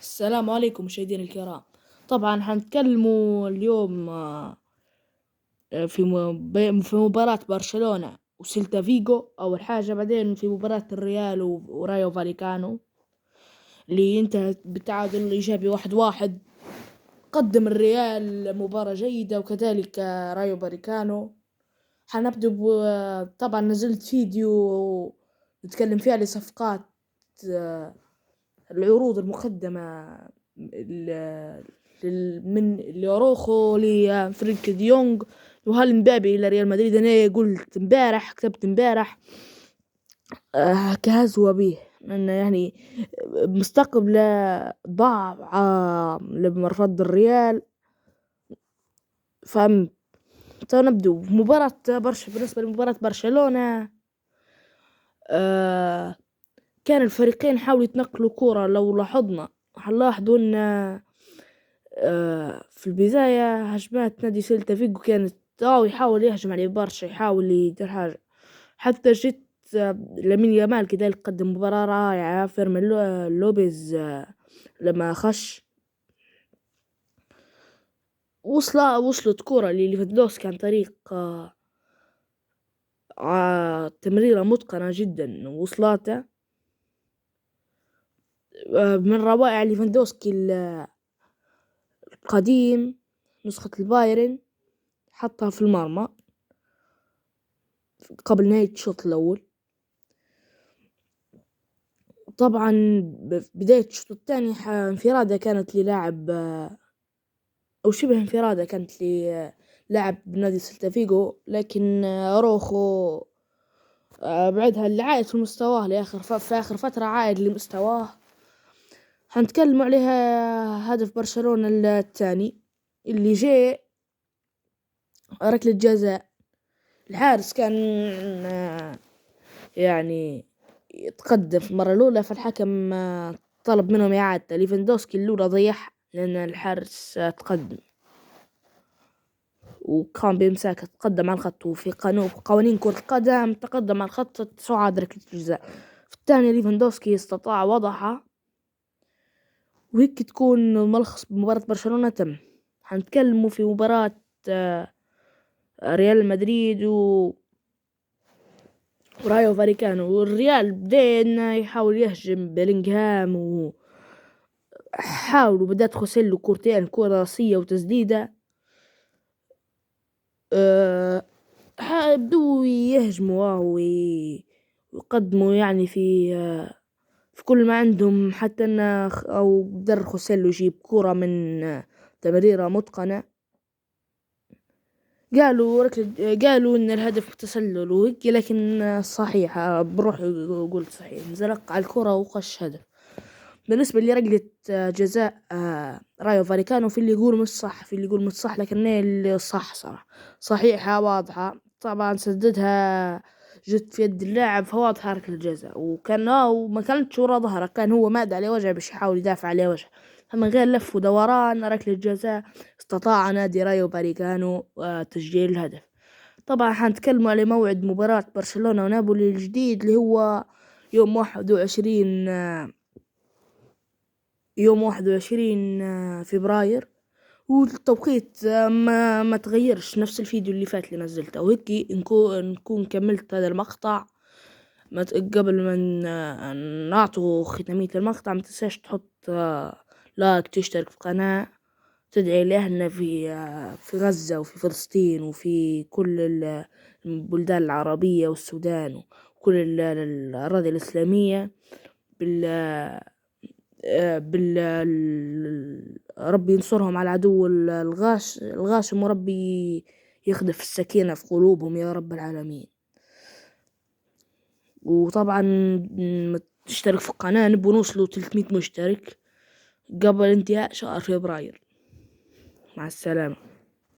السلام عليكم مشاهدينا الكرام. طبعا حنتكلموا اليوم في مباراة برشلونة وسيلتا فيجو أول حاجة، بعدين في مباراة الريال ورايو فاليكانو اللي انتهت بالتعادل الإيجابي 1-1. قدم الريال مباراة جيدة وكذلك رايو فاليكانو. حنبدأ طبعا نزلت فيديو نتكلم فيه على صفقات، آه، العروض المقدمة من ليوروخو لفرينك ديونج وهل مبابي إلى ريال مدريد. أنا قلت امبارح، كتبت امبارح كهزوة به أنه يعني مستقبل ضاع لمرفض الريال. فهمت. نبدو بمباراة بالنسبة لمباراة برشلونة، كان الفريقين حاولوا يتنقلوا كرة. لو لاحظنا هنلاحظوا ان في البداية هجمات نادي سيلتا فيجو كانت يحاول يهجم على برشا، يحاول يدير حاجة. حتى جت لامين يامال كذلك قدم مباراة رائعة. فيرمين لوبيز لما خش وصلت كرة لليفاندوسكي عن طريق تمريرة متقنة جدا وصلاته من روائع ليفاندوسكي القديم نسخة البايرن، حطها في المرمى قبل نهاية الشوط الأول. طبعا بداية الشوط الثاني انفرادة كانت للاعب أو شبه انفرادة كانت للاعب نادي سيلتا فيجو، لكن أروخو بعدها اللي عائد في مستواه في آخر فترة عائد لمستواه. هنتكلم عليها هدف برشلونة الثاني اللي جاء ركلة جزاء. الحارس كان يعني يتقدم في المرة الأولى، فالحكم طلب منهم إعادة. ليفاندوسكي الأولى ضيعها لأن الحارس تقدم وكان بإمساكه تقدم على الخط، وفي قوانين كرة القدم تقدم على الخط تعاد ركلة الجزاء. في الثانية ليفاندوسكي استطاع وضعها، وهيك تكون ملخص بمباراة برشلونة تم. هنتكلموا في مباراة ريال مدريد ورايو فاليكانو. والريال بدأ انه يحاول يهجم بلينغهام وحاولوا بدأت خوسيلو كورتين، كرة راسية وتسديدة. بدوا يهجموا ويقدموا يعني في كل ما عندهم، حتى انه او قدر خوسيلو يجيب كرة من تمريرة متقنة. قالوا ان الهدف تسلل وهيك، لكن صحيح بروح قلت صحيح، انزلق على الكرة وخش هدف. بالنسبة لركلة جزاء رايو فاليكانو، في اللي يقول مش صح في اللي يقول مش صح، لكن اللي صح صراحة صحيحة واضحة. طبعا سددها جت في يد اللاعب، فواضحة ركلة جزاء، وما كانتش ورا ظهره، كان هو ماد عليه وجهه باش يحاول يدافع عليه وجهه، من غير لف ودوران ركلة جزاء. استطاع نادي رايو فاليكانو تسجيل الهدف. طبعا حنتكلموا على موعد مباراة برشلونة ونابولي الجديد اللي هو يوم 21 فبراير. والتوقيت ما تغيرش، نفس الفيديو اللي فات اللي نزلته. وهيك نكون كملت هذا المقطع. قبل ما نعطوا ختامية المقطع، ما تنساش تحط لايك، تشترك في القناة، تدعي لأهلنا في غزة وفي فلسطين وفي كل البلدان العربية والسودان وكل الأراضي الإسلامية ربي ينصرهم على العدو الغاشم، وربي يخدف السكينة في قلوبهم يا رب العالمين. وطبعا تشترك في القناة، نبو نوصلوا 300 مشترك قبل انتهاء شهر فبراير. مع السلامة.